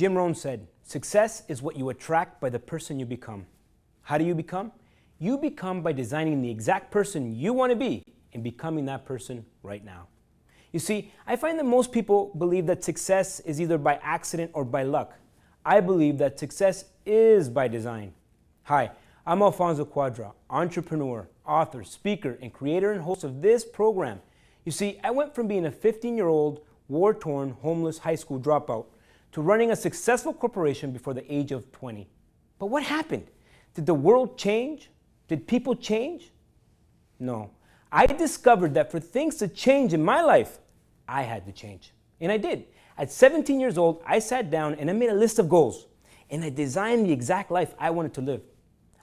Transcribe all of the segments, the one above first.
Jim Rohn said, success is what you attract by the person you become. How do you become? You become by designing the exact person you want to be and becoming that person right now. You see, I find that most people believe that success is either by accident or by luck. I believe that success is by design. Hi, I'm Alfonso Cuadra, entrepreneur, author, speaker, and creator and host of this program. You see, I went from being a 15-year-old, war-torn, homeless high school dropout to running a successful corporation before the age of 20. But what happened? Did the world change? Did people change? No. I discovered that for things to change in my life, I had to change. And I did. At 17 years old, I sat down and I made a list of goals. And I designed the exact life I wanted to live.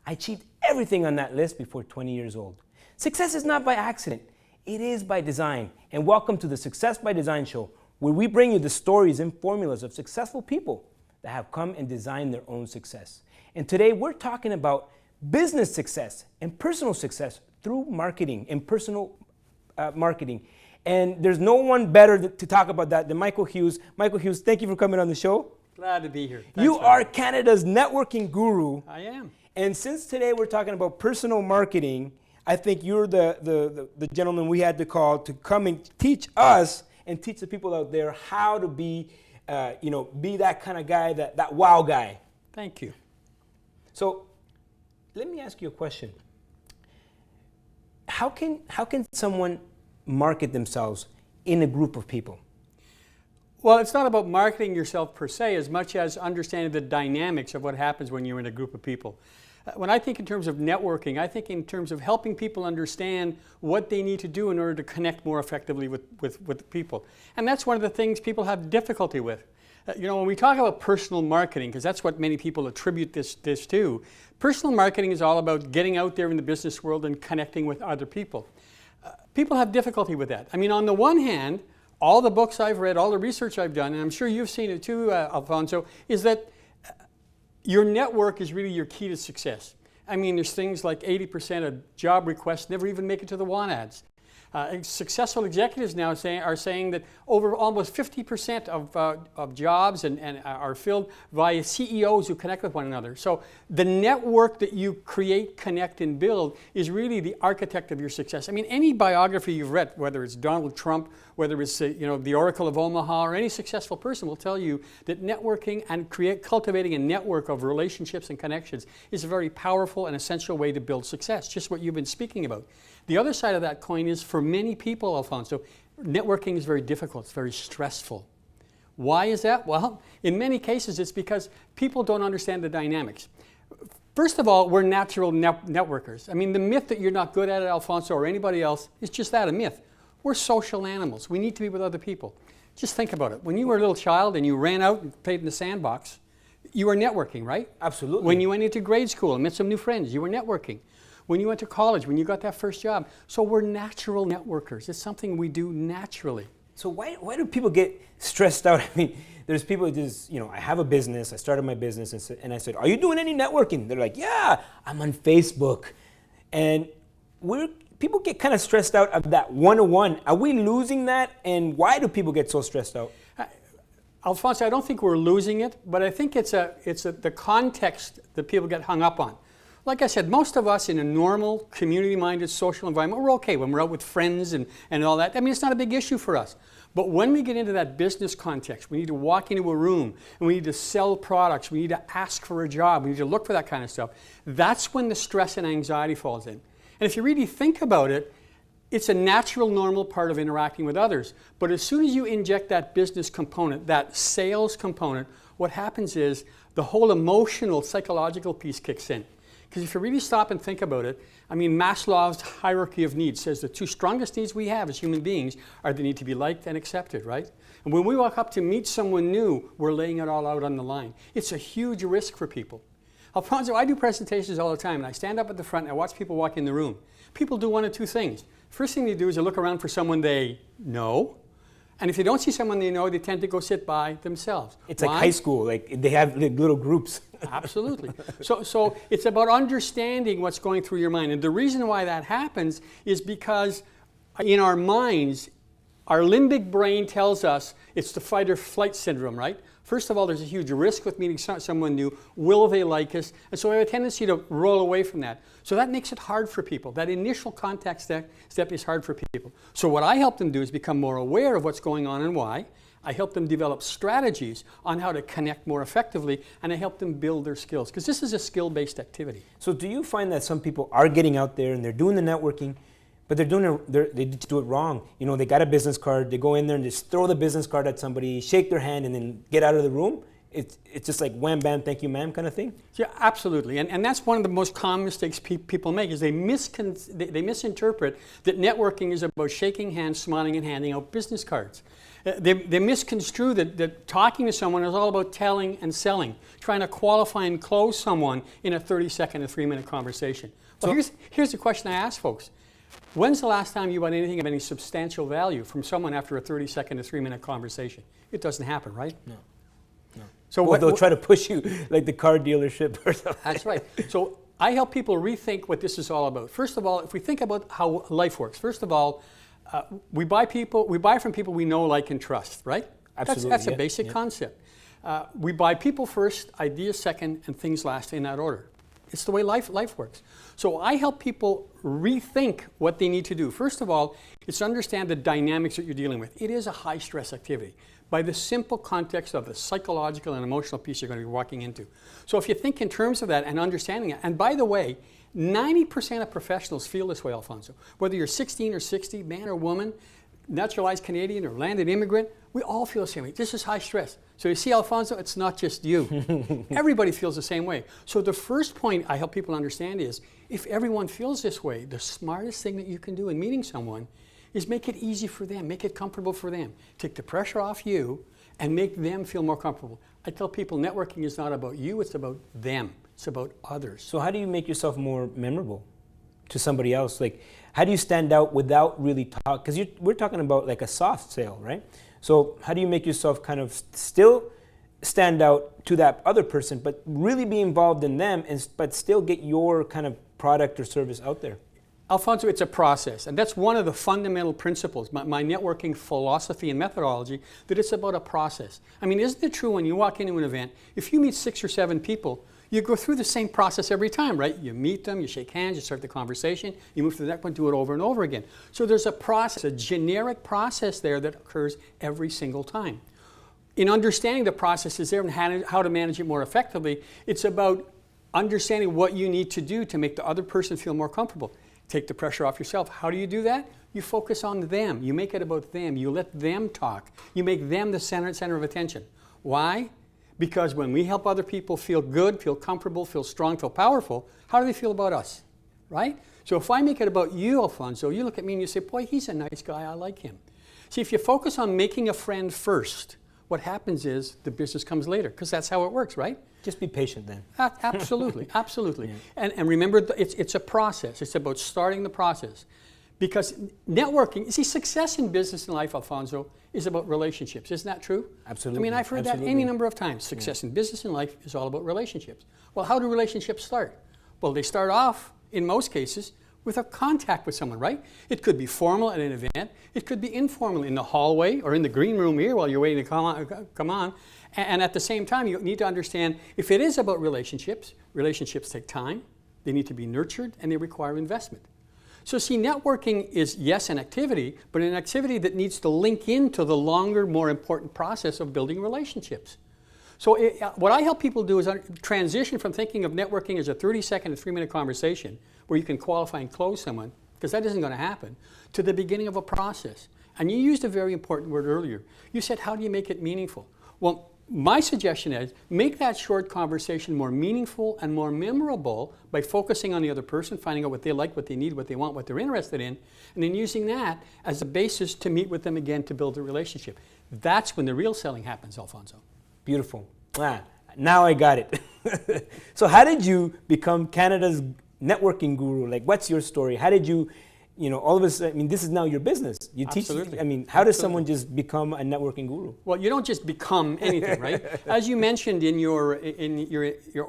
I achieved everything on that list before 20 years old. Success is not by accident. It is by design. And welcome to the Success by Design show, where we bring you the stories and formulas of successful people that have come and designed their own success. And today we're talking about business success and personal success through marketing and personal marketing. And there's no one better to talk about that than Michael Hughes. Michael Hughes, thank you for coming on the show. Glad to be here. Thanks, you are Canada's networking guru. I am. And since today we're talking about personal marketing, I think you're the gentleman we had to call to come and teach us and teach the people out there how to be that kind of guy, that wow guy. Thank you. So let me ask you a question. How can someone market themselves in a group of people? Well, it's not about marketing yourself per se as much as understanding the dynamics of what happens when you're in a group of people. When I think in terms of networking, I think in terms of helping people understand what they need to do in order to connect more effectively with people. And that's one of the things people have difficulty with. When we talk about personal marketing, because that's what many people attribute this to, personal marketing is all about getting out there in the business world and connecting with other people. People have difficulty with that. I mean, on the one hand, all the books I've read, all the research I've done, and I'm sure you've seen it too, Alfonso, is that your network is really your key to success. I mean, there's things like 80% of job requests never even make it to the want ads. Successful executives now are saying that over almost 50% of jobs are filled via CEOs who connect with one another. So the network that you create, connect, and build is really the architect of your success. I mean, any biography you've read, whether it's Donald Trump, whether it's the Oracle of Omaha, or any successful person will tell you that networking and cultivating a network of relationships and connections is a very powerful and essential way to build success, just what you've been speaking about. The other side of that coin is, for many people, Alfonso, networking is very difficult, it's very stressful. Why is that? Well, in many cases it's because people don't understand the dynamics. First of all, we're natural networkers. I mean, the myth that you're not good at it, Alfonso, or anybody else, is just that, a myth. We're social animals. We need to be with other people. Just think about it. When you were a little child and you ran out and played in the sandbox, you were networking, right? Absolutely. When you went into grade school and met some new friends, you were networking. When you went to college, when you got that first job. So we're natural networkers. It's something we do naturally. So why do people get stressed out? I mean, there's people who just, I have a business, I started my business, and I said, are you doing any networking? They're like, yeah, I'm on Facebook. And people get kind of stressed out of that one-on-one. Are we losing that? And why do people get so stressed out? Alfonso, I don't think we're losing it, but I think it's the context that people get hung up on. Like I said, most of us in a normal, community-minded social environment, we're okay when we're out with friends and all that. I mean, it's not a big issue for us. But when we get into that business context, we need to walk into a room and we need to sell products, we need to ask for a job, we need to look for that kind of stuff. That's when the stress and anxiety falls in. And if you really think about it, it's a natural, normal part of interacting with others. But as soon as you inject that business component, that sales component, what happens is the whole emotional, psychological piece kicks in. Because if you really stop and think about it, I mean, Maslow's hierarchy of needs says the two strongest needs we have as human beings are the need to be liked and accepted, right? And when we walk up to meet someone new, we're laying it all out on the line. It's a huge risk for people. Alfonso, I do presentations all the time, and I stand up at the front and I watch people walk in the room. People do one of two things. First thing they do is they look around for someone they know. And if they don't see someone they know, they tend to go sit by themselves. It's like high school, like they have little groups. Absolutely. So it's about understanding what's going through your mind. And the reason why that happens is because in our minds, Our limbic brain tells us it's the fight or flight syndrome, right? First of all, there's a huge risk with meeting someone new. Will they like us? And so we have a tendency to roll away from that. So that makes it hard for people. That initial contact step is hard for people. So what I help them do is become more aware of what's going on and why. I help them develop strategies on how to connect more effectively, and I help them build their skills, because this is a skill-based activity. So do you find that some people are getting out there and they're doing the networking, but they do it wrong? You know, they got a business card, they go in there and just throw the business card at somebody, shake their hand, and then get out of the room? It's just like wham, bam, thank you, ma'am kind of thing? Yeah, absolutely. And that's one of the most common mistakes people make, is they misinterpret that networking is about shaking hands, smiling, and handing out business cards. They misconstrue that talking to someone is all about telling and selling, trying to qualify and close someone in a 30-second and 3-minute conversation. Well, here's the question I ask folks. When's the last time you bought anything of any substantial value from someone after a 30-second to 3-minute conversation? It doesn't happen, right? No. So they'll try to push you like the car dealership or something. That's right. So I help people rethink what this is all about. First of all, if we think about how life works, first of all, we buy from people we know, like, and trust, right? Absolutely. That's a basic concept. We buy people first, ideas second, and things last in that order. It's the way life works. So I help people rethink what they need to do. First of all, it's to understand the dynamics that you're dealing with. It is a high-stress activity by the simple context of the psychological and emotional piece you're going to be walking into. So if you think in terms of that and understanding it, and by the way, 90% of professionals feel this way, Alfonso. Whether you're 16 or 60, man or woman, naturalized Canadian or landed immigrant, we all feel the same way. This is high stress. So you see, Alfonso, it's not just you. Everybody feels the same way. So the first point I help people understand is, if everyone feels this way, the smartest thing that you can do in meeting someone is make it easy for them, make it comfortable for them. Take the pressure off you and make them feel more comfortable. I tell people networking is not about you, it's about them. It's about others. So how do you make yourself more memorable to somebody else? Like, how do you stand out without really talking? Because we're talking about like a soft sale, right? So how do you make yourself kind of still stand out to that other person, but really be involved in them, but still get your kind of product or service out there? Alfonso, it's a process, and that's one of the fundamental principles, my networking philosophy and methodology, that it's about a process. I mean, isn't it true when you walk into an event, if you meet 6 or 7 people, you go through the same process every time, right? You meet them, you shake hands, you start the conversation, you move to the next one, do it over and over again. So there's a process, a generic process there that occurs every single time. In understanding the processes there and how to manage it more effectively, it's about understanding what you need to do to make the other person feel more comfortable. Take the pressure off yourself. How do you do that? You focus on them. You make it about them. You let them talk. You make them the center of attention. Why? Because when we help other people feel good, feel comfortable, feel strong, feel powerful, how do they feel about us? Right? So if I make it about you, Alfonso, you look at me and you say, boy, he's a nice guy, I like him. See, if you focus on making a friend first, what happens is the business comes later, because that's how it works, right? Just be patient then. Absolutely, absolutely. Yeah. And remember, it's a process. It's about starting the process. Because networking, see, success in business and life, Alfonso, is about relationships. Isn't that true? Absolutely. I mean, I've heard that any number of times. Success in business and life is all about relationships. Well, how do relationships start? Well, they start off, in most cases, with a contact with someone, right? It could be formal at an event. It could be informal in the hallway or in the green room here while you're waiting to come on. And at the same time, you need to understand, if it is about relationships, relationships take time, they need to be nurtured, and they require investment. So see, networking is, yes, an activity, but an activity that needs to link into the longer, more important process of building relationships. So what I help people do is transition from thinking of networking as a 30-second to 3-minute conversation where you can qualify and close someone, because that isn't going to happen, to the beginning of a process. And you used a very important word earlier. You said, how do you make it meaningful? Well, my suggestion is make that short conversation more meaningful and more memorable by focusing on the other person, finding out what they like, what they need, what they want, what they're interested in, and then using that as a basis to meet with them again to build a relationship. That's when the real selling happens, Alfonso. Beautiful. Now I got it. So how did you become Canada's networking guru? Like, what's your story? How did you all of us, I mean, this is now your business. You Absolutely. teach, I mean, how does Absolutely. someone just become a networking guru? Well, you don't just become anything, right? As you mentioned in your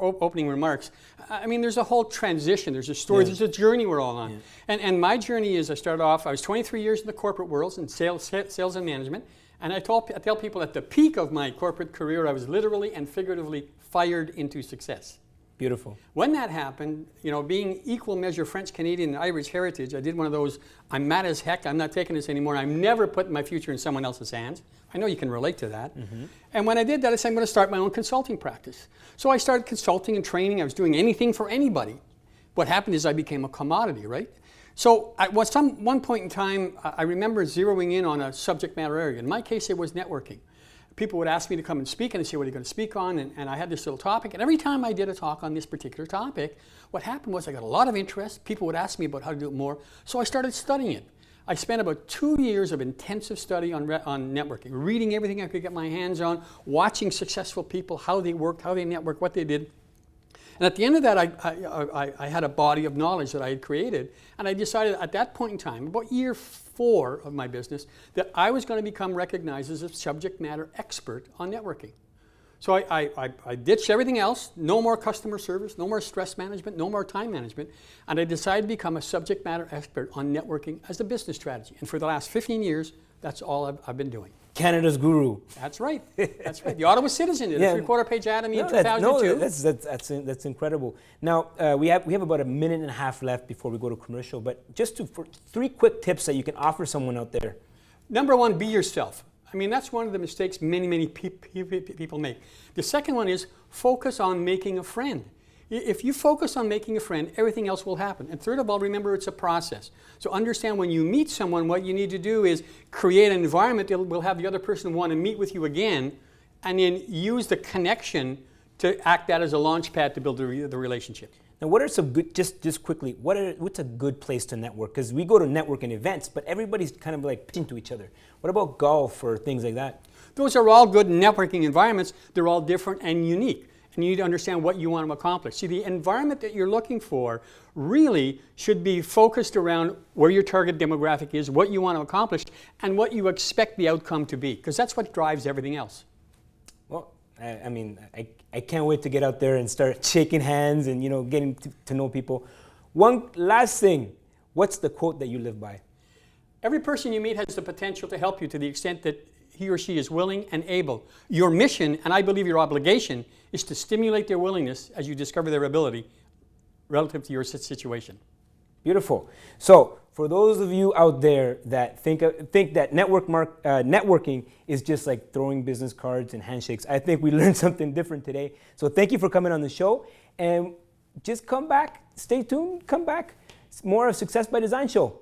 opening remarks, I mean, there's a whole transition. There's a story. Yeah. There's a journey we're all on. Yeah. And my journey is, I started off, I was 23 years in the corporate world in sales and management. And I tell people at the peak of my corporate career, I was literally and figuratively fired into success. Beautiful. When that happened, being equal measure French, Canadian, and Irish heritage, I did one of those, I'm mad as heck, I'm not taking this anymore, I'm never putting my future in someone else's hands. I know you can relate to that. Mm-hmm. And when I did that, I said, I'm going to start my own consulting practice. So I started consulting and training. I was doing anything for anybody. What happened is I became a commodity, right? So at one point in time, I remember zeroing in on a subject matter area. In my case, it was networking. People would ask me to come and speak, and I'd say, what are you going to speak on? And I had this little topic. And every time I did a talk on this particular topic, what happened was I got a lot of interest. People would ask me about how to do it more. So I started studying it. I spent about 2 years of intensive study on networking, reading everything I could get my hands on, watching successful people, how they worked, how they networked, what they did. And at the end of that, I had a body of knowledge that I had created. And I decided at that point in time, about year 4 of my business, that I was going to become recognized as a subject matter expert on networking. So I ditched everything else, no more customer service, no more stress management, no more time management, and I decided to become a subject matter expert on networking as a business strategy. And for the last 15 years, that's all I've been doing. Canada's guru. That's right. That's right. The Ottawa Citizen did a 3/4 page ad of me in 2002. That's incredible. Now we have about a minute and a half left before we go to commercial. But just for 3 quick tips that you can offer someone out there. Number 1, be yourself. I mean, that's one of the mistakes many people make. The second one is focus on making a friend. If you focus on making a friend, everything else will happen. And third of all, remember it's a process. So understand when you meet someone, what you need to do is create an environment that will have the other person want to meet with you again, and then use the connection to act that as a launch pad to build the relationship. Now, what are some good, just quickly, what's a good place to network? Because we go to networking events, but everybody's kind of like pitching to each other. What about golf or things like that? Those are all good networking environments. They're all different and unique. And you need to understand what you want to accomplish. See, the environment that you're looking for really should be focused around where your target demographic is, what you want to accomplish, and what you expect the outcome to be, because that's what drives everything else. Well, I mean, I can't wait to get out there and start shaking hands and, getting to know people. One last thing, what's the quote that you live by? Every person you meet has the potential to help you to the extent that he or she is willing and able. Your mission, and I believe your obligation, is to stimulate their willingness as you discover their ability relative to your situation. Beautiful. So, for those of you out there that think that networking is just like throwing business cards and handshakes, I think we learned something different today. So, thank you for coming on the show, and just come back. Stay tuned. Come back. It's more of Success by Design show.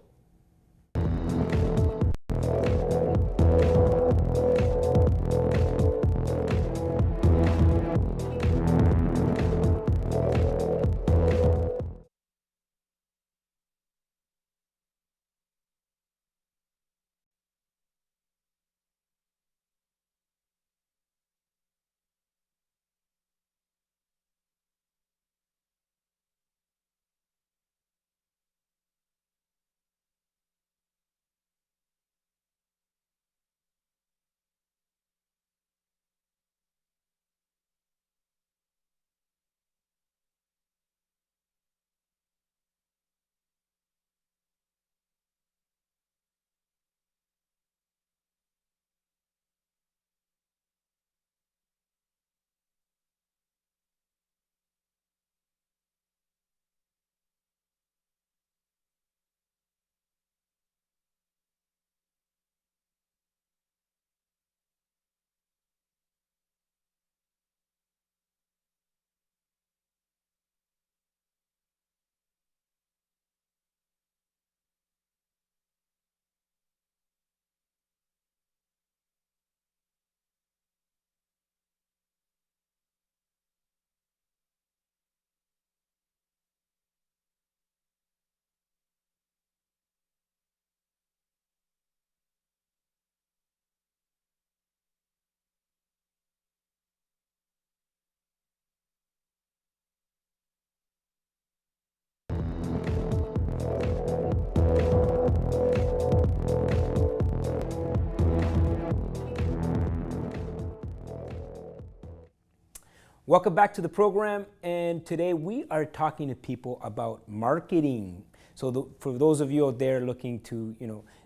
Welcome back to the program, and today we are talking to people about marketing. So for those of you out there looking to,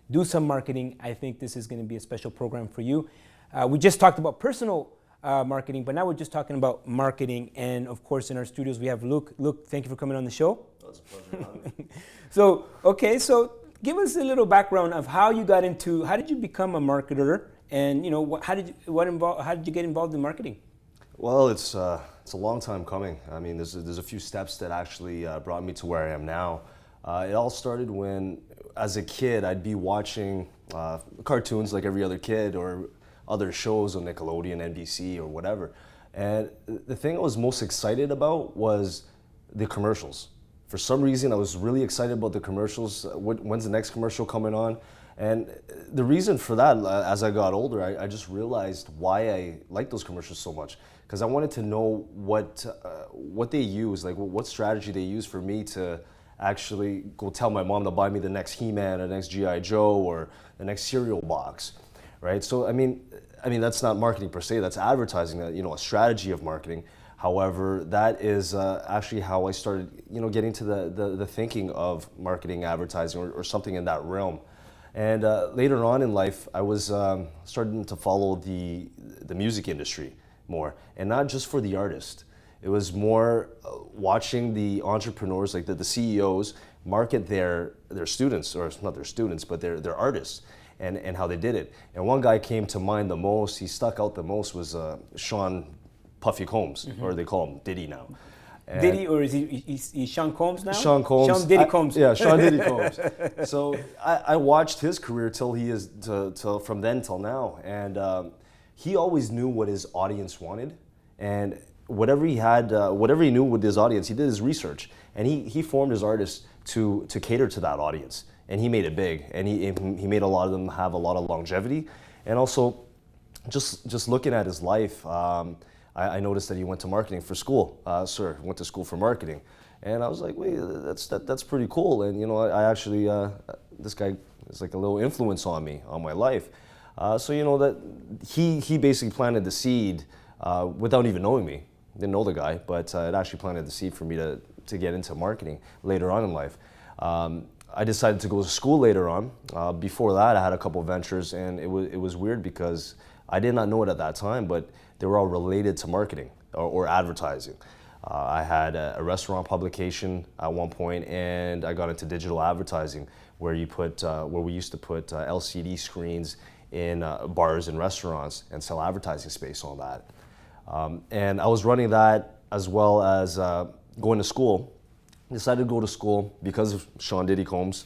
do some marketing, I think this is going to be a special program for you. We just talked about personal marketing, but now we're just talking about marketing. And of course, in our studios, we have Luke. Luke, thank you for coming on the show. That's a pleasure. So give us a little background of how you got into, how did you become a marketer, and how did you get involved in marketing? Well, it's a long time coming. I mean, there's a few steps that actually brought me to where I am now. It all started when, as a kid, I'd be watching cartoons like every other kid, or other shows on Nickelodeon, NBC, or whatever. And the thing I was most excited about was the commercials. For some reason, I was really excited about the commercials. When's the next commercial coming on? And the reason for that, as I got older, I just realized why I liked those commercials so much. Because I wanted to know what they use, like what strategy they use for me to actually go tell my mom to buy me the next He-Man or the next G.I. Joe or the next cereal box, right? So I mean that's not marketing per se, that's advertising, a strategy of marketing. However, that is actually how I started, getting to the thinking of marketing, advertising, or something in that realm. And later on in life, I was starting to follow the music industry more, and not just for the artist. It was more watching the entrepreneurs, like the CEOs, market their students, or not their students, but their artists, and how they did it. And one guy came to mind the most, he stuck out the most, was Sean Puffy Combs, or they call him Diddy now. And Diddy, or is he Sean Combs now? Sean Combs. Sean Diddy Combs. Yeah, Sean Diddy Combs. So I watched his career till from then till now, and he always knew what his audience wanted, and whatever he knew with his audience, he did his research, and he formed his artists to cater to that audience, and he made it big, and he made a lot of them have a lot of longevity, and also just looking at his life. I noticed that he went to marketing for school. Went to school for marketing, and I was like, wait, that's pretty cool. And I actually this guy is like a little influence on me, on my life. So that he basically planted the seed without even knowing me. Didn't know the guy, but it actually planted the seed for me to get into marketing later on in life. I decided to go to school later on. Before that, I had a couple of ventures, and it was weird because I did not know it at that time, but they were all related to marketing or advertising. I had a restaurant publication at one point, and I got into digital advertising, where we used to put LCD screens in bars and restaurants and sell advertising space on that. And I was running that as well as going to school. Decided to go to school because of Sean Diddy Combs.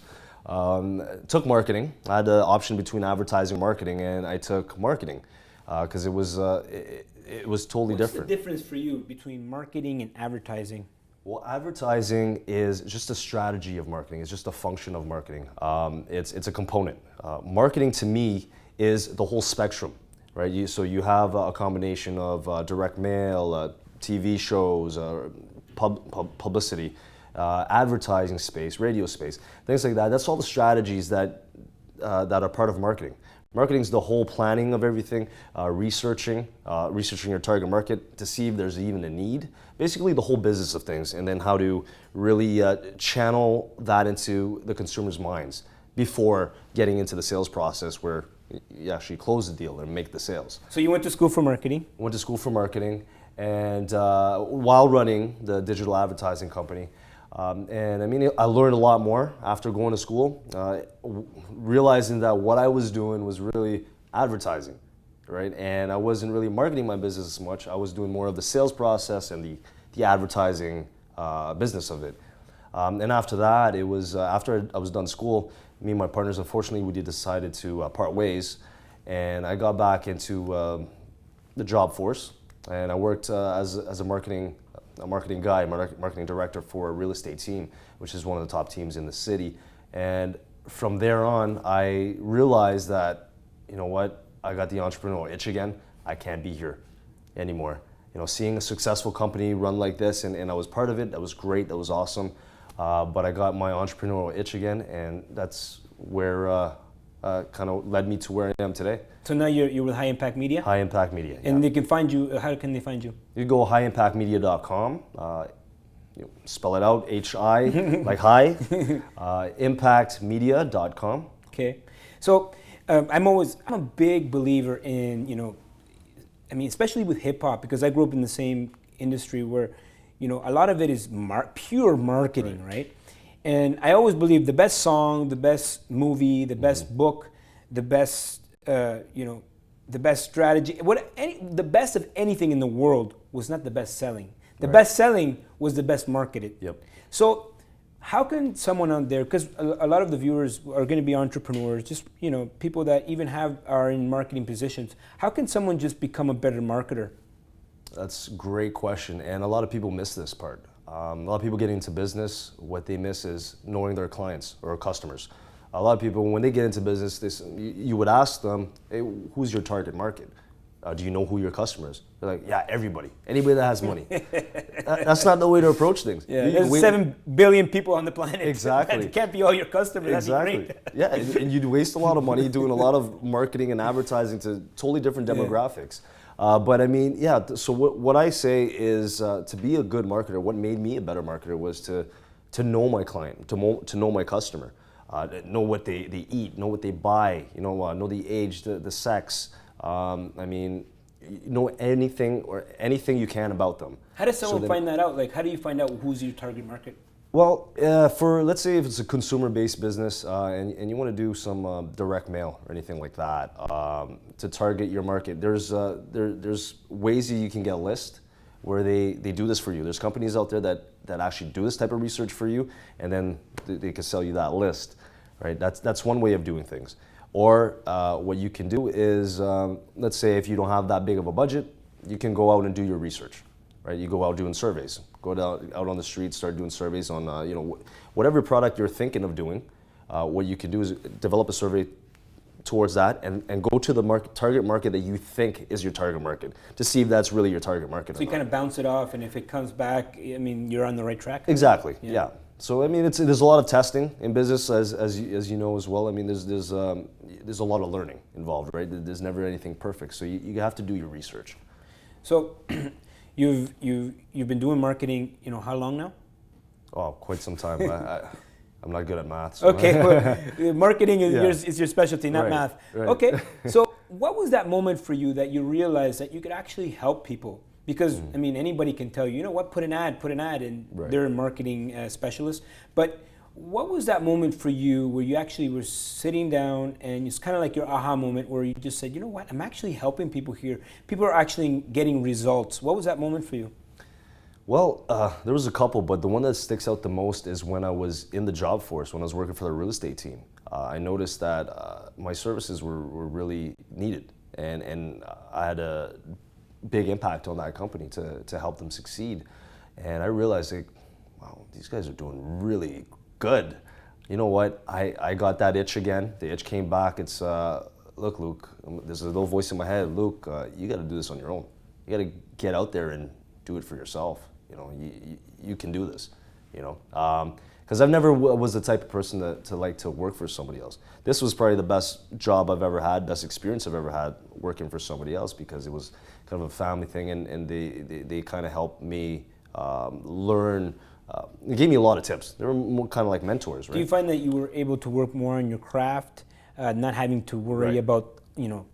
Took marketing. I had the option between advertising and marketing, and I took marketing because it was totally different. What's the difference for you between marketing and advertising? Well, advertising is just a strategy of marketing. It's just a function of marketing. It's a component. Marketing to me is the whole spectrum, right? So you have a combination of direct mail, TV shows, publicity, advertising space, radio space, things like that. That's all the strategies that are part of marketing. Marketing is the whole planning of everything, researching your target market to see if there's even a need. Basically, the whole business of things, and then how to really channel that into the consumer's minds before getting into the sales process, where you actually close the deal and make the sales. So you went to school for marketing? Went to school for marketing, and while running the digital advertising company. And I learned a lot more after going to school, realizing that what I was doing was really advertising, right? And I wasn't really marketing my business as much. I was doing more of the sales process and the advertising business of it. And after that, it was after I was done school, me and my partners, unfortunately, we decided to part ways, and I got back into the job force, and I worked as a marketing guy, marketing director for a real estate team, which is one of the top teams in the city. And from there on, I realized that, I got the entrepreneurial itch again. I can't be here anymore. Seeing a successful company run like this, and I was part of it, that was great, that was awesome. But I got my entrepreneurial itch again, and that's where I kind of led me to where I am today. So now you're with High Impact Media? High Impact Media. And yeah. they can find you, how can they find you? You go highimpactmedia.com. Spell it out, H-I, like high, impactmedia.com. Okay. So I'm a big believer in, especially with hip hop, because I grew up in the same industry where, a lot of it is pure marketing, right? And I always believe the best song, the best movie, the best book, the best, the best strategy, the best of anything in the world was not the best selling. The best selling was the best marketed. Yep. So how can someone out there, because a lot of the viewers are going to be entrepreneurs, just people that even are in marketing positions. How can someone just become a better marketer? That's a great question, and a lot of people miss this part. A lot of people get into business, what they miss is knowing their clients or customers. A lot of people, when they get into business, you would ask them, hey, who's your target market? Do you know who your customer is? They're like, yeah, everybody. Anybody that has money. That's not the way to approach things. Yeah, there's 7 billion people on the planet. Exactly. It can't be all your customers. Exactly. That'd be great. Yeah, and you'd waste a lot of money doing a lot of marketing and advertising to totally different demographics. But I mean, yeah, so what I say is to be a good marketer, what made me a better marketer was to know my client, to know my customer, know what they eat, know what they buy, know the age, the sex. I mean, know anything you can about them. How does someone find that out? Like, how do you find out who's your target market? Well, let's say if it's a consumer-based business and you want to do some direct mail or anything like that to target your market, there's ways that you can get a list where they do this for you. There's companies out there that actually do this type of research for you, and then they can sell you that list, right? That's one way of doing things. Or what you can do is, let's say if you don't have that big of a budget, you can go out and do your research, right? You go out doing surveys. Go out on the street, start doing surveys on, whatever product you're thinking of doing. What you can do is develop a survey towards that and go to the target market that you think is your target market to see if that's really your target market. So you kind of bounce it off, and if it comes back, I mean, you're on the right track? Exactly, yeah. So I mean, there's a lot of testing in business, as you know as well. I mean, there's a lot of learning involved, right? There's never anything perfect, so you have to do your research. So you've been doing marketing, how long now? Oh, quite some time. I'm not good at math. So. Okay, well, marketing is your specialty, not math. Right. Okay, so what was that moment for you that you realized that you could actually help people? Because, I mean, anybody can tell you, put an ad, and they're a marketing specialist. But what was that moment for you where you actually were sitting down and it's kind of like your aha moment where you just said, you know what, I'm actually helping people here. People are actually getting results. What was that moment for you? Well, there was a couple, but the one that sticks out the most is when I was in the job force, when I was working for the real estate team. I noticed that my services were really needed, and I had a big impact on that company to help them succeed. And I realized, like, wow, these guys are doing really good. You know what? I got that itch again. The itch came back. It's, look, Luke, there's a little voice in my head. Luke, you got to do this on your own. You got to get out there and do it for yourself. You can do this, because I've never was the type of person to like to work for somebody else. This was probably the best job I've ever had, best experience I've ever had working for somebody else, because it was kind of a family thing, and they kind of helped me learn. They gave me a lot of tips. They were more kind of like mentors, right? Do you find that you were able to work more on your craft, not having to worry about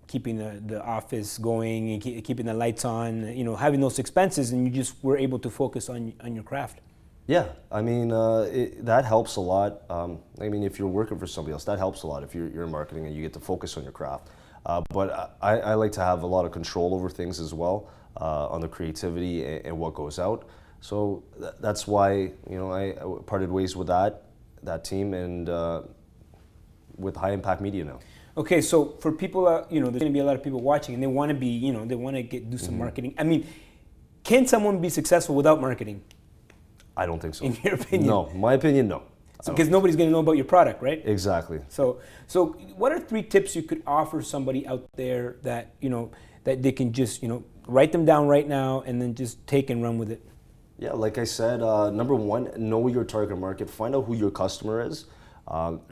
keeping the office going and keeping the lights on, having those expenses, and you just were able to focus on your craft? Yeah, I mean, that helps a lot. I mean, if you're working for somebody else, that helps a lot if you're in marketing and you get to focus on your craft. But I like to have a lot of control over things as well, on the creativity and what goes out. So that's why, I parted ways with that team and with High Impact Media now. Okay, so for people, there's going to be a lot of people watching, and they want to be, they want to do some marketing. I mean, can someone be successful without marketing? I don't think so. In your opinion? No, my opinion, no. So, because nobody's going to know about your product, right? Exactly. So what are 3 tips you could offer somebody out there that, that they can just, write them down right now and then just take and run with it? Yeah, like I said, number 1, know your target market. Find out who your customer is.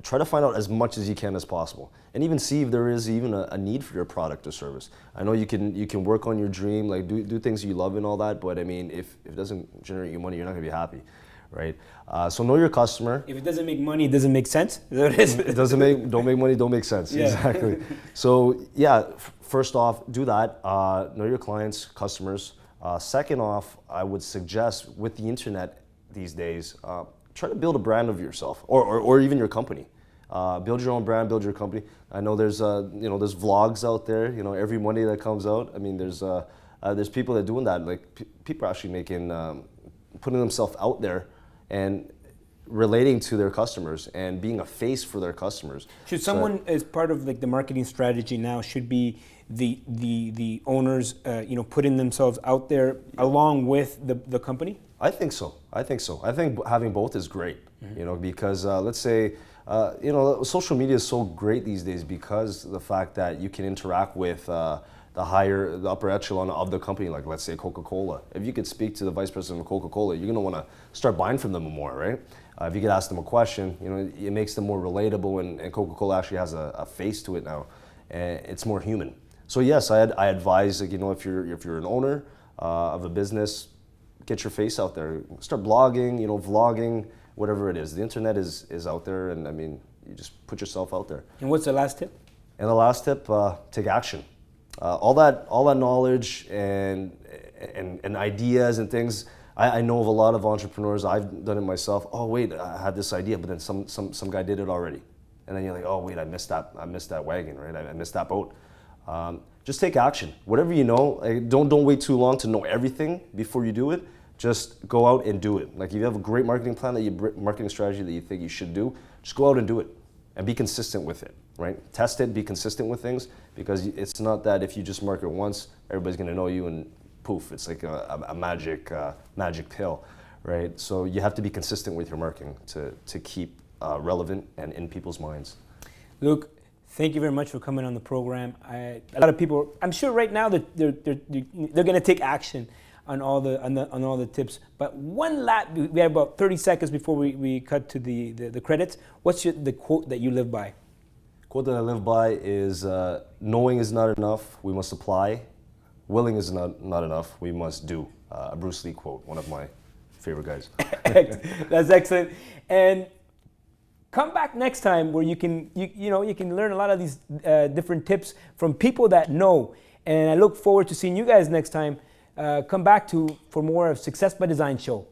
Try to find out as much as you can as possible, and even see if there is even a need for your product or service. I know you can work on your dream, like do things you love and all that, but I mean, if it doesn't generate you money, you're not gonna be happy, right? So know your customer. If it doesn't make money, it doesn't make sense. Is that what it is? It don't make money, don't make sense. Yeah. Exactly. So yeah, first off, do that. Know your clients, customers. Second off, I would suggest with the internet these days, try to build a brand of yourself or even your company. Build your own brand, build your company. I know there's there's vlogs out there. You know, every Monday that comes out. I mean, there's people that are doing that. Like people are actually making putting themselves out there and relating to their customers and being a face for their customers. Should someone, as part of like the marketing strategy now, should be the owners, putting themselves out there along with the company? I think so. I think having both is great. Mm-hmm. Because let's say, social media is so great these days because of the fact that you can interact with the upper echelon of the company, like let's say Coca-Cola. If you could speak to the vice president of Coca-Cola, you're gonna want to start buying from them more, right? If you could ask them a question, it makes them more relatable, and Coca-Cola actually has a face to it now, and it's more human. So yes, I advise, if you're an owner of a business, get your face out there, start blogging, vlogging, whatever it is. The internet is out there, and I mean, you just put yourself out there. And what's the last tip? And the last tip, take action. All that knowledge and ideas and things. I know of a lot of entrepreneurs. I've done it myself. Oh wait, I had this idea, but then some guy did it already, and then you're like, oh wait, I missed that wagon, right? I missed that boat. Just take action. Whatever you know, don't wait too long to know everything before you do it. Just go out and do it. Like if you have a great marketing plan, marketing strategy that you think you should do, just go out and do it, and be consistent with it. Right? Test it, be consistent with things, because it's not that if you just market once, everybody's going to know you and poof, it's like a magic pill, right? So you have to be consistent with your marketing to keep relevant and in people's minds. Luke, thank you very much for coming on the program. A lot of people, I'm sure right now that they're going to take action on all the tips. But we have about 30 seconds before we cut to the credits. What's the quote that you live by? Quote that I live by is, knowing is not enough, we must apply. Willing is not enough, we must do. A Bruce Lee quote, one of my favorite guys. That's excellent. And come back next time where you can learn a lot of these different tips from people that know. And I look forward to seeing you guys next time. Come back for more of Success by Design show.